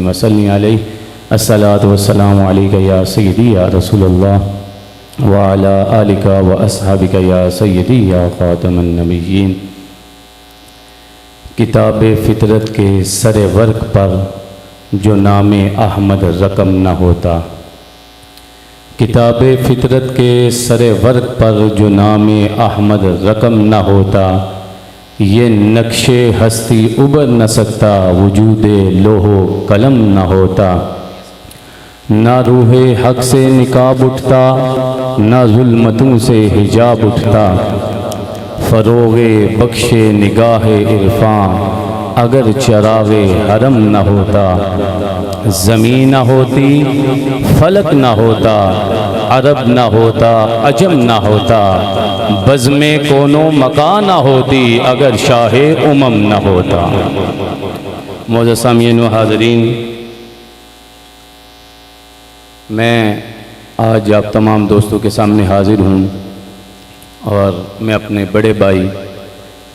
वसल्लि अलैहि अस्सलातु वस्सलामु अलैका या सय्यदी या रसूलल्लाह व अला आलिका व अस्हाबिका या सय्यदी या ख़ातमन नबिय्यीन। किताब फ़ितरत के सरे वर्क पर जो नाम अहमद रकम न होता, किताब फ़ितरत के सरे वर्क पर जो नाम अहमद रकम न होता, ये नक्शे हस्ती उबर न सकता वजूदे लोहो कलम न होता। ना रूहे हक से निकाब उठता, ना जुल्मतों से हिजाब उठता। फ़रोग़े बख्शे निगाहे इरफ़ां अगर चरागे हरम न होता। ज़मीन न होती, फलक न होता, अरब न होता, अजम न होता। बज़्मे कोनो मकान न होती अगर शाहे उमम न होता। मोअज़्ज़ज़ सामिईन व हाज़रीन, मैं आज आप तमाम दोस्तों के सामने हाज़िर हूँ और मैं अपने बड़े भाई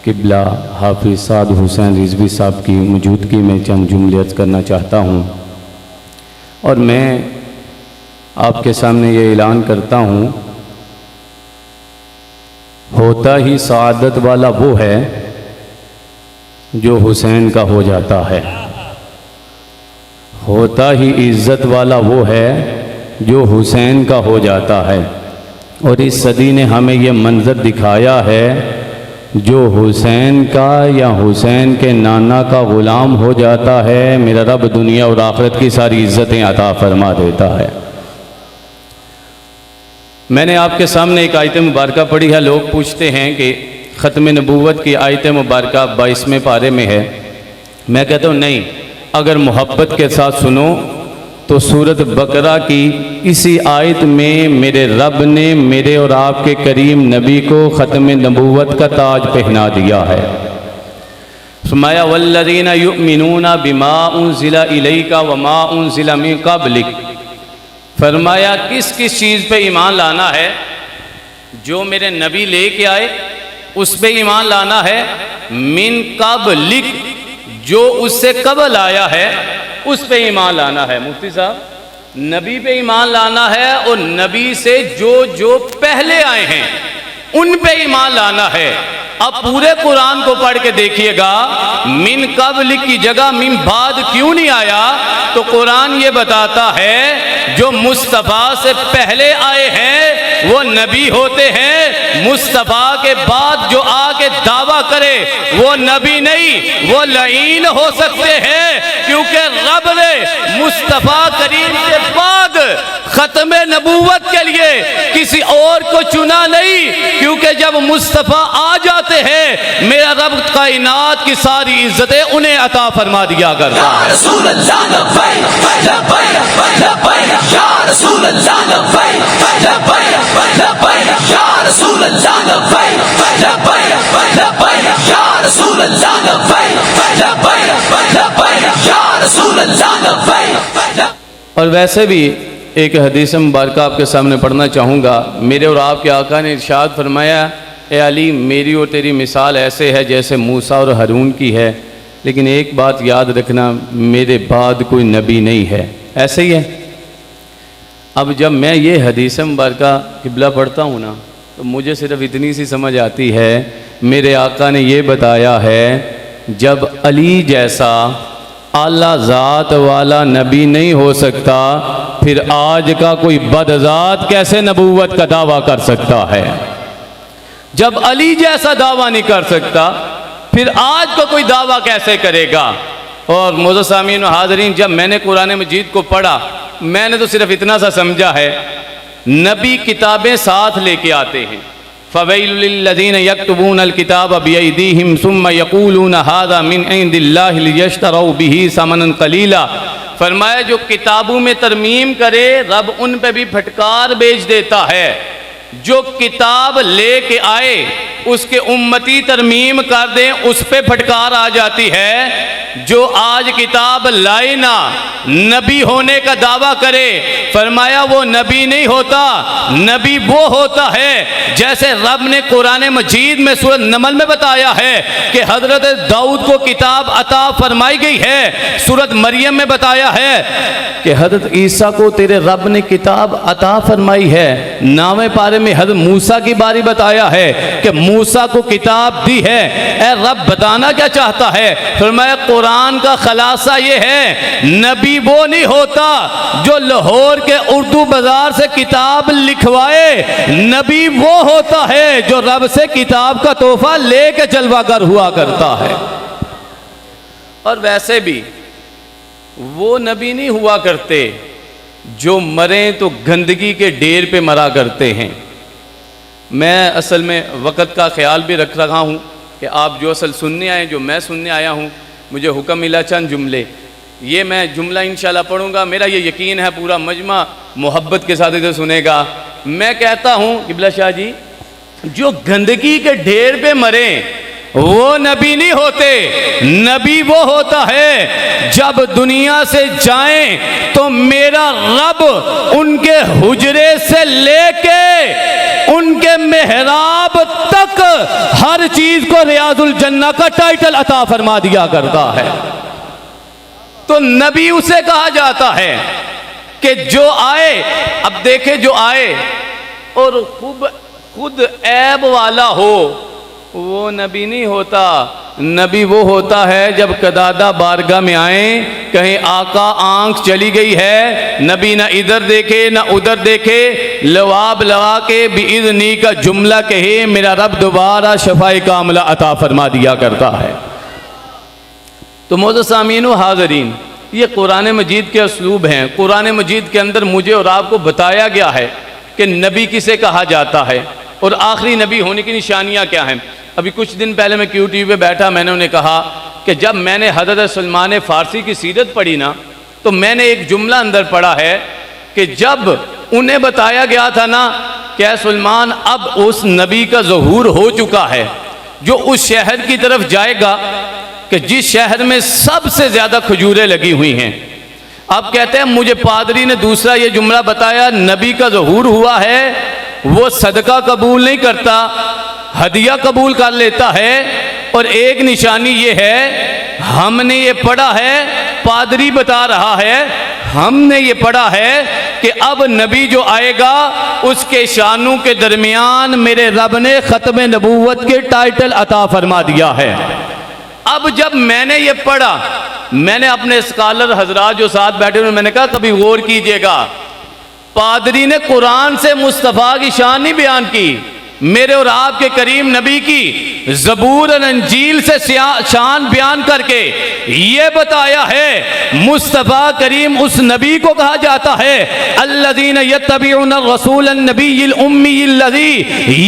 किबला हाफिज़ साद हुसैन रिज़वी साहब की मौजूदगी में चंद जुमले अर्ज़ करना चाहता हूँ। और मैं आपके सामने ये ऐलान करता हूँ, होता ही सआदत वाला वो है जो हुसैन का हो जाता है। होता ही इज़्ज़त वाला वो है जो हुसैन का हो जाता है। और इस सदी ने हमें ये मंज़र दिखाया है, जो हुसैन का या हुसैन के नाना का ग़ुलाम हो जाता है, मेरा रब दुनिया और आखिरत की सारी इज़्ज़तें अता फरमा देता है। मैंने आपके सामने एक आयत मुबारका पढ़ी है। लोग पूछते हैं कि ख़त्म नबूवत की आयत मुबारका 22वें पारे में है। मैं कहता हूँ नहीं, अगर मोहब्बत के साथ सुनो तो सूरत बकरा की इसी आयत में मेरे रब ने मेरे और आपके करीम नबी को ख़त्म नबूवत का ताज पहना दिया है। फरमाया वल्लज़ीना युमिनूना बिमा उनज़िला इलैका व मा उनज़िला मिन क़ब्लिक। फरमाया किस किस चीज़ पे ईमान लाना है? जो मेरे नबी लेके आए उस पे ईमान लाना है। मिन क़ब्लिक, जो उससे कबल आया है उस पे ईमान लाना है। मुफ्ती साहब, नबी पे ईमान लाना है और नबी से जो जो पहले आए हैं उन पे ईमान लाना है। अब पूरे कुरान को पढ़ के देखिएगा, मिन क़ब्ल की जगह मिन बाद क्यों नहीं आया? तो कुरान ये बताता है जो मुस्तफ़ा से पहले आए हैं वो नबी होते हैं। मुस्तफ़ा के बाद जो आके दावा करे वो नबी नहीं, वो लईन हो सकते हैं, क्योंकि रब ने मुस्तफ़ा करीम के बाद ख़त्म नबूवत के लिए किसी और को चुना नहीं, क्योंकि जब मुस्तफ़ा आ जाते हैं मेरा रब कायनात की सारी इज्जतें उन्हें अता फरमा दिया करता है। और वैसे भी एक हदीस मुबारक आपके सामने पढ़ना चाहूँगा। मेरे और आपके आका ने इरशाद फरमाया, ए अली, मेरी और तेरी मिसाल ऐसे है जैसे मूसा और हारून की है, लेकिन एक बात याद रखना, मेरे बाद कोई नबी नहीं है। ऐसे ही है। अब जब मैं ये हदीस मुबारक किबला पढ़ता हूँ ना, तो मुझे सिर्फ इतनी सी समझ आती है, मेरे आका ने ये बताया है, जब अली जैसा आला ज़ात वाला नबी नहीं हो सकता, फिर आज का कोई बदज़ात कैसे नबूवत का दावा कर सकता है? जब अली जैसा दावा नहीं कर सकता, फिर आज को कोई दावा कैसे करेगा? और मोअज़्ज़ज़ सामीन व हाज़रीन, जब मैंने कुरान मजीद को पढ़ा, मैंने तो सिर्फ इतना सा समझा है, नबी किताबें साथ लेके आते हैं। फ़वैलुल लिल्लज़ीना यक्तुबूनल किताब बिअयदीहिम सुम्मा यक़ूलूना हाज़ा मिन इंदिल्लाहि लियश्तरौ बिही समनन क़लीला। फरमाया जो किताबों में तरमीम करे रब उन पे भी फटकार भेज देता है। जो किताब लेके आए उसके उम्मती तरमीम कर दें, उस पे फटकार आ जाती है। जो आज किताब लाई ना, नबी होने का दावा करे, फरमाया वो नबी नहीं होता, नबी वो होता है जैसे रब ने कुरान मजीद में सूरत नमल में बताया है कि हजरत दाऊद को किताब अता फरमाई गई है। सूरत मरियम में बताया है कि हजरत ईसा को तेरे रब ने किताब अता फरमाई है। 9वें पारे में हजरत मूसा की बारी बताया है कि मूसा को किताब दी है। ए रब बताना क्या चाहता है? फरमाया कुरान का खलासा ये है, नबी वो नहीं होता जो लाहौर के उर्दू बाजार से किताब लिखवाए, नबी वो होता है जो रब से किताब का तोहफा लेके जलवागर हुआ करता है। और वैसे भी वो नबी नहीं हुआ करते जो मरे तो गंदगी के ढेर पे मरा करते हैं। मैं असल में वक़्त का ख्याल भी रख रहा हूँ कि आप जो असल सुनने आए, जो मैं सुनने आया हूँ, मुझे हुक्म मिला चंद जुमले, ये मैं जुमला इंशाल्लाह पढ़ूँगा। मेरा ये यकीन है पूरा मजमा मोहब्बत के साथ इधर सुनेगा। मैं कहता हूँ किबला शाह जी, जो गंदगी के ढेर पे मरे वो नबी नहीं होते, नबी वो होता है जब दुनिया से जाएं तो मेरा रब उनके हुजरे से लेके उनके मेहराब तक हर चीज को रियाजुल जन्ना का टाइटल अता फरमा दिया करता है। तो नबी उसे कहा जाता है कि जो आए, अब देखे जो आए और खुद ऐब वाला हो वो नबी नहीं होता। नबी वो होता है जब कदादा बारगाह में आए, कहीं आका आंख चली गई है, नबी ना इधर देखे ना उधर देखे, लवाब लगा के बिइज़्नी का जुमला कहे, मेरा रब दोबारा शफाए कामला अता फरमा दिया करता है। तो मोअज़्ज़ज़ सामीन व हाज़रीन, ये कुरान मजीद के उसलूब हैं। कुरान मजीद के अंदर मुझे और आपको बताया गया है कि नबी किसे कहा जाता है और आखिरी नबी होने की निशानियाँ क्या हैं। अभी कुछ दिन पहले मैं QTV पे बैठा, मैंने उन्हें कहा कि जब मैंने हज़रत सलमान फ़ारसी की सीरत पढ़ी ना, तो मैंने एक जुमला अंदर पढ़ा है कि जब उन्हें बताया गया था ना कि सलमान अब उस नबी का ज़हूर हो चुका है जो उस शहर की तरफ जाएगा कि जिस शहर में सबसे ज़्यादा खजूरें लगी हुई हैं। अब कहते हैं मुझे पादरी ने दूसरा ये जुमला बताया, नबी का ज़हूर हुआ है, वो सदका कबूल नहीं करता, हदिया कबूल कर लेता है। और एक निशानी ये है, हमने ये पढ़ा है, पादरी बता रहा है, हमने ये पढ़ा है कि अब नबी जो आएगा उसके शानों के दरमियान मेरे रब ने ख़त्म नबूवत के टाइटल अता फरमा दिया है। अब जब मैंने ये पढ़ा, मैंने अपने स्कॉलर हजरात जो साथ बैठे हुए, मैंने कहा कभी गौर कीजिएगा, पादरी ने कुरान से मुस्तफ़ा की शान नहीं बयान की, मेरे और आपके करीम नबी की ज़बूर और अंजील से शान बयान करके ये बताया है मुस्तफ़ा करीम उस नबी को कहा जाता है अल्लज़ीना यत्तबिऊन रसूल नबीय्यिल उम्मीय्यल्लज़ी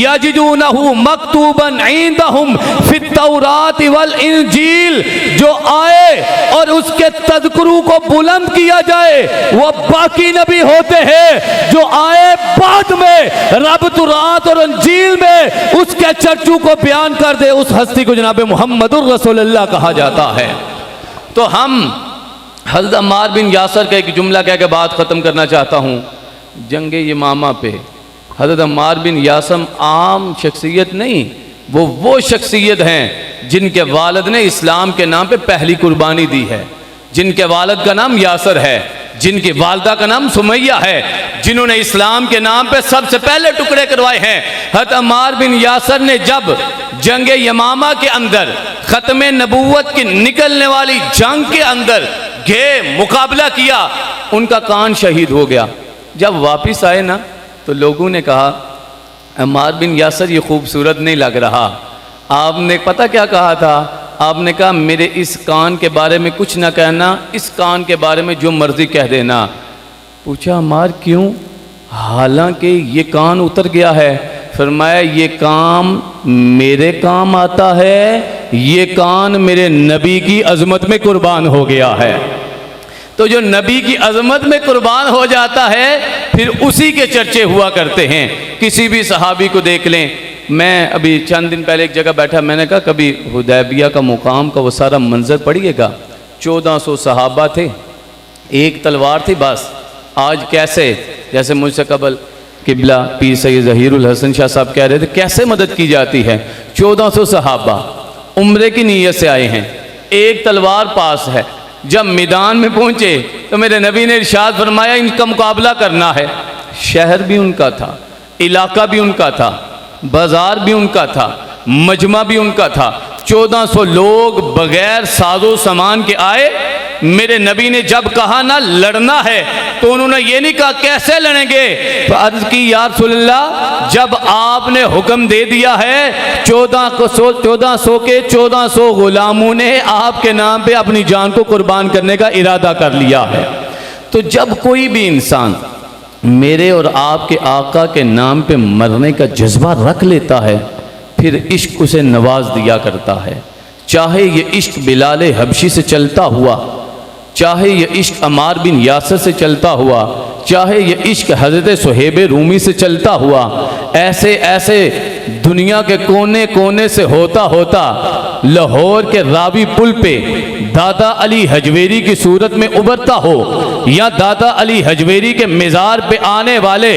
यजिदूनहु मक्तूबन इंदहुम फित तौरात वल इंजील। जो आए और उसके तज़किरू को बुलंद किया जाए वो बाकी नबी होते हैं जो आए बाद में रब तुरात और अंजील में उसके चर्चू को बयान कर दे, उस हस्ती को जनाब मुहम्मदुर रसूलुल्लाह कहा जाता है। तो हम हज़रत अम्मार बिन यासर का एक जुमला कह के बात ख़त्म करना चाहता हूँ। जंगे यमामा पे हज़रत अम्मार बिन यासर आम शख्सियत नहीं, वो शख्सियत हैं जिनके वालिद ने इस्लाम के नाम पे पहली कुर्बानी दी है, जिनके वालिद का नाम यासर है, जिनकी वालदा का नाम सुमैया है, जिन्होंने इस्लाम के नाम पे सबसे पहले टुकड़े करवाए हैं। हज़रत अम्मार बिन यासर ने जब जंग यमामा के अंदर ख़त्म नबूवत की निकलने वाली जंग के अंदर गे मुकाबला किया, उनका कान शहीद हो गया। जब वापस आए ना तो लोगों ने कहा अम्मार बिन यासर ये खूबसूरत नहीं लग रहा। आपने पता क्या कहा था? आपने कहा मेरे इस कान के बारे में कुछ ना कहना, इस कान के बारे में जो मर्जी कह देना। पूछा अम्मार क्यों? हालांकि ये कान उतर गया है। फरमाया ये काम मेरे काम आता है, ये कान मेरे नबी की अजमत में कुर्बान हो गया है। तो जो नबी की अजमत में कुर्बान हो जाता है फिर उसी के चर्चे हुआ करते हैं। किसी भी सहाबी को देख लें, मैं अभी चंद दिन पहले एक जगह बैठा, मैंने कहा कभी हुदैबिया का मुकाम का वो सारा मंजर पढ़िएगा। 1400 सहाबा थे, एक तलवार थी बस। आज कैसे, जैसे मुझसे कबल किबला पीर सैयद ज़हीरुल हसन शाह साहब कह रहे थे, कैसे मदद की जाती है। 1400 सहाबा उम्रे की नीयत से आए हैं, एक तलवार पास है। जब मैदान में पहुंचे तो मेरे नबी ने इरशाद फरमाया इनका मुकाबला करना है। शहर भी उनका था, इलाका भी उनका था, बाजार भी उनका था, मजमा भी उनका था। 1400 लोग बगैर साजो सामान के आए। मेरे नबी ने जब कहा ना लड़ना है तो उन्होंने ये नहीं कहा कैसे लड़ेंगे, तो अर्ज की या रसूलल्लाह जब आपने हुक्म दे दिया है 1400 के 1400 गुलामों ने आपके नाम पे अपनी जान को कुर्बान करने का इरादा कर लिया है। तो जब कोई भी इंसान मेरे और आपके आका के नाम पे मरने का जज्बा रख लेता है, फिर इश्क उसे नवाज दिया करता है। चाहे ये इश्क बिलाल हबशी से चलता हुआ, चाहे ये इश्क अमार बिन यासर से चलता हुआ, चाहे ये इश्क हज़रत सुहेब रूमी से चलता हुआ, ऐसे ऐसे दुनिया के कोने कोने से होता होता लाहौर के रावी पुल पे दादा अली हजवेरी की सूरत में उभरता हो, या दादा अली हजवेरी के मज़ार पे आने वाले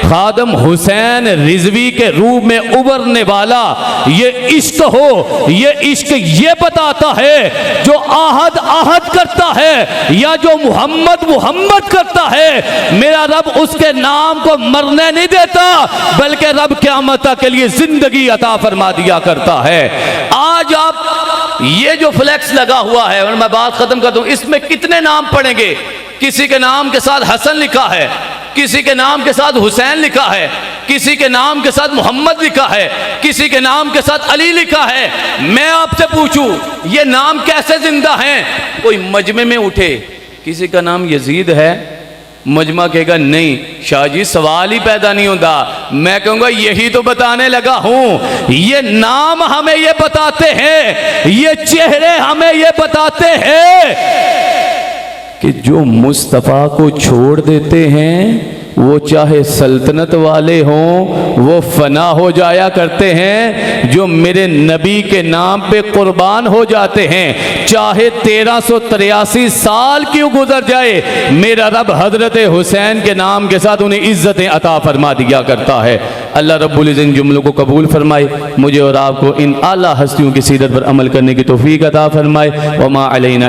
खादम हुसैन रिजवी के रूप में उभरने वाला ये इश्क हो। ये इश्क ये बताता है जो आहद आहद करता है या जो मोहम्मद मोहम्मद करता है, मेरा रब उसके नाम को मरने नहीं देता, बल्कि रब क़यामत के लिए जिंदगी अता फरमा दिया करता है। आज आप ये जो फ्लैक्स लगा हुआ है, और मैं बात खत्म कर दूं, इसमें कितने नाम पड़ेंगे? किसी के नाम के साथ हसन लिखा है, किसी के नाम के साथ हुसैन लिखा है, किसी के नाम के साथ मोहम्मद लिखा है, किसी के नाम के साथ अली लिखा है। मैं आपसे पूछूं ये नाम कैसे जिंदा हैं? कोई मजमे में उठे किसी का नाम यजीद है, मजमा कहेगा नहीं शाह जी सवाल ही पैदा नहीं होता। मैं कहूँगा यही तो बताने लगा हूँ। ये नाम हमें ये बताते हैं, ये चेहरे हमें ये बताते हैं कि जो मुस्तफ़ा को छोड़ देते हैं वो चाहे सल्तनत वाले हों वो फना हो जाया करते हैं, जो मेरे नबी के नाम पे कुर्बान हो जाते हैं चाहे 1383 साल क्यों गुजर जाए, मेरा रब हजरत हुसैन के नाम के साथ उन्हें इज्जतें अता फरमा दिया करता है। अल्लाह रब्बुल इज़्ज़त इन जुमलों को कबूल फरमाए, मुझे और आपको इन आला हस्तियों की सीरत पर अमल करने की तौफीक अता फरमाए। वमा अलैना